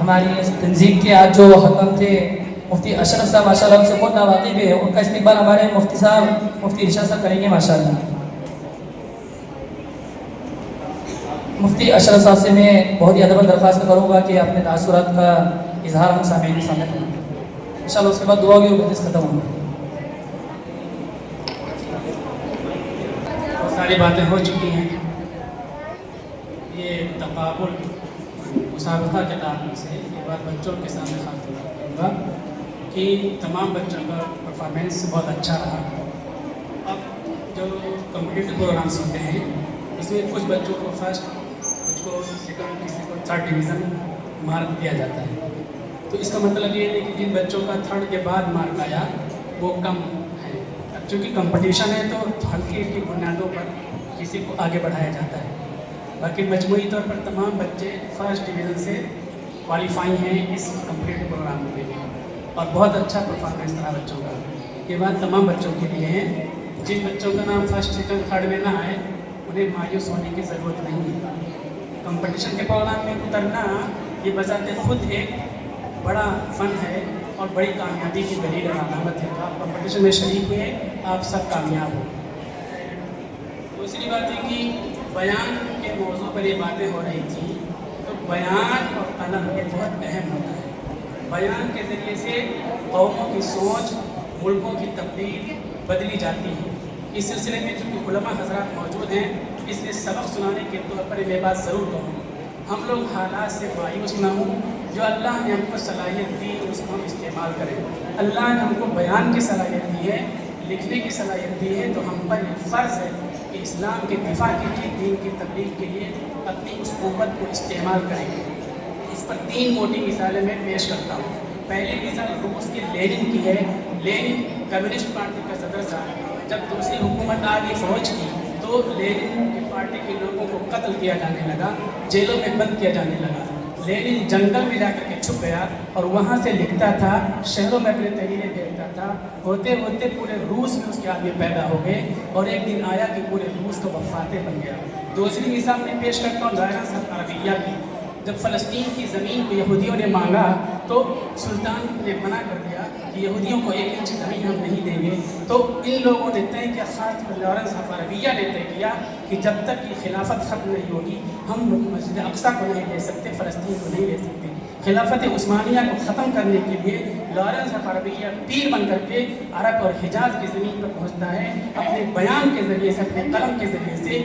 हमारी तंजीम के आज जो हकम थे मुफ्ती अशरफ साहब माशाल्लाह हमसे बहुत नावाकिब है, उनका इस्तिकबाल हमारे मुफ्ती साहब मुफ्ती इरशाद साहब करेंगे माशाल्लाह। मुफ्ती अशरफ साहब से मैं बहुत ही अदबन दरख्वास्त करूँगा कि अपने तासुरात का इजहार हम सामने के सामने करें इंशाल्लाह। उसके बाद दुआ की मजलिस खत्म होगी। बहुत सारी बातें हो चुकी हैं। ये तकाबुल मुसाबका के ताल्लुक से ये बात बच्चों के सामने खास तौर पर करूँगा कि तमाम बच्चों का परफॉर्मेंस बहुत अच्छा रहा। अब जो कम्पिटिटिव प्रोग्राम्स होते हैं इसमें कुछ बच्चों को फर्स्ट, कुछ को सेकंड, किसी को थर्ड डिवीज़न मार्क दिया जाता है। तो इसका मतलब ये है कि जिन बच्चों का थर्ड के बाद मार्क आया वो कम है। अब चूँकि कंपटीशन है तो हल्की हल्की बुनियादों पर किसी को आगे बढ़ाया जाता है। बाकी मजमूई तौर पर तमाम बच्चे फर्स्ट डिवीज़न से क्वालिफाई हैं इस कम्पिटिटिव प्रोग्राम में और बहुत अच्छा परफॉर्मेंस रहा बच्चों का। ये बात तमाम बच्चों के लिए है। जिन बच्चों का नाम फर्स्ट, सेकंड, थर्ड में ना आए उन्हें मायूस होने की ज़रूरत नहीं है। कंपटीशन के प्रोग्राम में उतरना ये बजाते खुद एक बड़ा फ़न है और बड़ी कामयाबी की दलील और अलामत है। आप कंपटीशन में शरीक हुए, आप सब कामयाब हो। दूसरी बात है कि बयान के मौजू पर ये बातें हो रही थी, तो बयान और कलम ये बहुत अहम होता है। बयान के ज़रिए से कौमों की सोच, मुल्कों की तब्दील बदली जाती है। इस सिलसिले में चूँकि उलमा हज़रात मौजूद हैं, इसलिए सबक सुनाने के तौर पर मैं बात ज़रूर कहूँगा। हम लोग हालात से मायूस ना हों। जो अल्लाह ने हमको सलाहियत दी उसको हम इस्तेमाल करें। अल्लाह ने हमको बयान की सलाहियत दी है, लिखने की सलाहियत दी है, तो हम पर यह फ़र्ज़ है कि इस्लाम के दिफा के लिए, दीन की तब्लीग के लिए अपनी उस क़ुव्वत को इस्तेमाल करेंगे। इस पर तीन मोटी मिसालें मैं पेश करता हूँ। पहली मिसाल रूस के लेनिन की है। लेनिन कम्युनिस्ट पार्टी का सदर था। जब दूसरी हुकूमत आ गई फ़ौज की तो लेनिन की पार्टी के लोगों को कत्ल किया जाने लगा, जेलों में बंद किया जाने लगा। लेनिन जंगल में जाकर के छुप गया और वहाँ से लिखता था, शहरों में अपने तहरीरें भेजता था। होते होते पूरे रूस में उसके आदमी पैदा हो गए और एक दिन आया कि पूरे रूस का वफाते बन गया। दूसरी मिसाल मैं पेश करता हूँ दायरा अरबिया की। जब फ़लस्तीन की ज़मीन को यहूदियों ने मांगा तो सुल्तान ने मना कर दिया कि यहूदियों को 1 इंच ज़मीन हम नहीं देंगे। तो इन लोगों ने तय किया, ख़ास लॉरेंस ऑफ अरबिया ने तय किया कि जब तक ये खिलाफत ख़त्म नहीं होगी हम मस्जिद अक्सा को नहीं ले सकते, फ़लस्तीन को नहीं ले सकते। खिलाफत उस्मानिया को ख़त्म करने के लिए लॉरेंस ऑफ अरबिया पीर बन करके अरब और हिजाज़ की ज़मीन पर पहुँचता है। अपने बयान के ज़रिए से, अपने कलम के ज़रिए से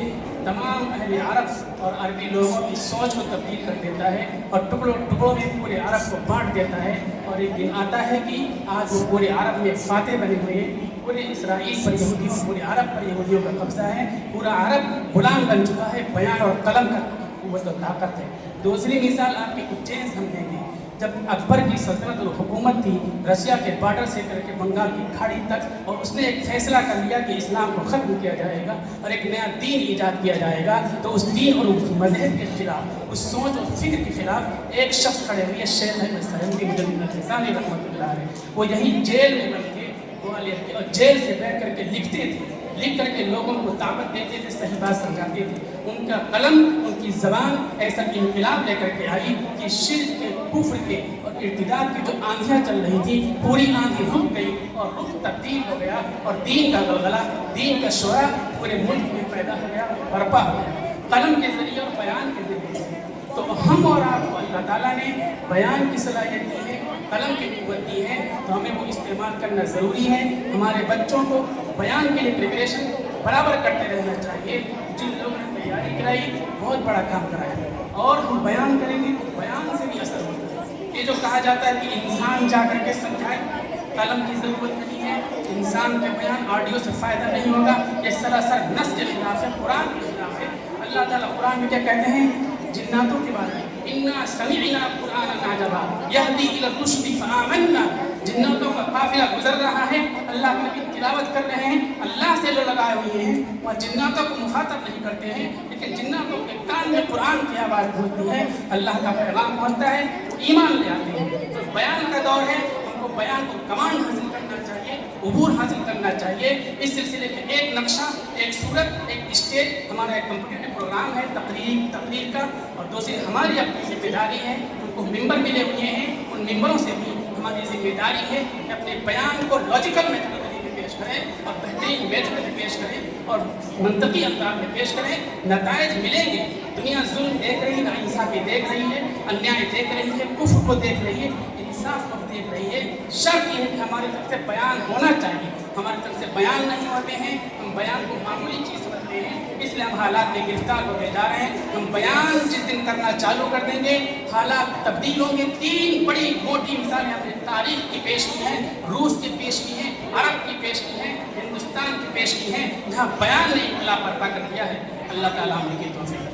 तमाम अहले अरब और अरबी लोगों की सोच को तब्दील कर देता है और टुकड़ों टुकड़ों में पूरे अरब को बांट देता है। और एक दिन आता है कि आज वो पूरे अरब में फातेह बने हुए हैं। पूरे इसराइल पर यहूदियों, पूरे अरब पर यहूदियों का कब्जा है। पूरा अरब गुलाम बन चुका है। बयान और कलम का कुव्वत और ताकत है। दूसरी मिसाल आपकी उज्जैन हम देंगे। जब अकबर की सल्तनत और हुकूमत थी रशिया के बॉर्डर से करके बंगाल की खाड़ी तक, और उसने एक फैसला कर लिया कि इस्लाम को ख़त्म किया जाएगा और एक नया दीन ईजाद किया जाएगा, तो उस दीन और उस मज़हब के ख़िलाफ़, उस सोच और फिक्र के ख़िलाफ़ एक शख्स खड़े हुए, शेख अहमद सरहंदी मुजद्दिद रहमतुल्लाह अलैह। वो यहीं जेल में बन के ग्वालियर के, और जेल से बैठ करके लिखते थे, लिख करके लोगों को ताकत देते थे, सही बात समझाते थे। उनका कलम, उनकी ज़बान ऐसा इनकलाब लेकर के आई कि शिर्क के, कुफ्र के और इर्तिदाद की जो आंधियाँ चल रही थी, पूरी आंधी रुक गई और रुख तब्दील हो गया और दीन का गलगला, दीन का शोरा पूरे मुल्क में पैदा हो गया, बर्पा हो गया कलम के ज़रिए और बयान के ज़रिए से। तो हम और आपको अल्लाह ताला ने बयान की सलाहियत दी है, कलम की कुव्वत दी है, तो हमें वो इस्तेमाल करना ज़रूरी है। हमारे बच्चों को बयान के लिए प्रिपरेशन बराबर करते रहना चाहिए। जिन लोगों ने तैयारी कराई बहुत बड़ा काम कराया, और हम बयान करेंगे तो बयान से भी असर होता है। ये जो कहा जाता है कि इंसान जा कर के समझाए, कलम की ज़रूरत नहीं है। इंसान के बयान ऑडियो से फ़ायदा नहीं होगा। ये सरासर नस के खिलाफ है, कुरान के खिलाफ है। अल्लाह ताला कुरान में क्या कहते हैं जिन्नातों के बारे में, इन्ना समीअना कुरानन अजबा यहदी इला रुश्दी फआमन्ना। जिन्नातों का काफिला गुजर रहा है, अल्लाह के नबी तिलावत कर रहे हैं, अल्लाह से जो लगाए हुए हैं, वह जिन्नातों को मुखातब नहीं करते हैं, लेकिन जिन्नातों के कान में कुरान की आवाज़ होती है, अल्लाह का पैगाम पहुँचता है, ईमान ले आते हैं। तो बयान का दौर है, हमको बयान को कमांड हासिल करना चाहिए, उबूर हासिल करना चाहिए। इस सिलसिले में एक नक्शा, एक सूरत, एक स्टेज हमारा एक कम्पिटिटिव प्रोग्राम है तकरीर का, और दूसरी हमारी अपनी जिम्मेदारी है उनको वो मिंबर मिले हुए हैं, उन मिंबरों से भी हमारी जिम्मेदारी है कि अपने बयान को लॉजिकल मेथोडोलॉजी में पेश करें और बेहतरीन मेथड में पेश करें और मंतकी अंदाज में पेश करें। नताइज मिलेंगे। दुनिया जुल्म देख रही है, नाइंसाफी देख रही है, अन्याय देख रही है, कुफ्र को देख रही है, इंसाफ को देख रही है। शर्त यह है कि हमारी तरफ से बयान होना चाहिए। हमारी तरफ से बयान नहीं होते हैं, हम बयान को मामूली चीज़ समझते हैं, इसलिए हम हालात में गिरफ्तार होते जा रहे हैं। हम बयान जिस दिन करना चालू कर देंगे हालात तब्दील होंगे। 3 बड़ी मोटी मिसालें हमने तारीख की पेश की हैं, रूस की पेश की हैं, अरब की पेश की हैं, हिंदुस्तान की पेश की हैं, जहाँ बयान ने इनकलाब बर्पा कर दिया है। अल्लाह ताला हमें की तौफीक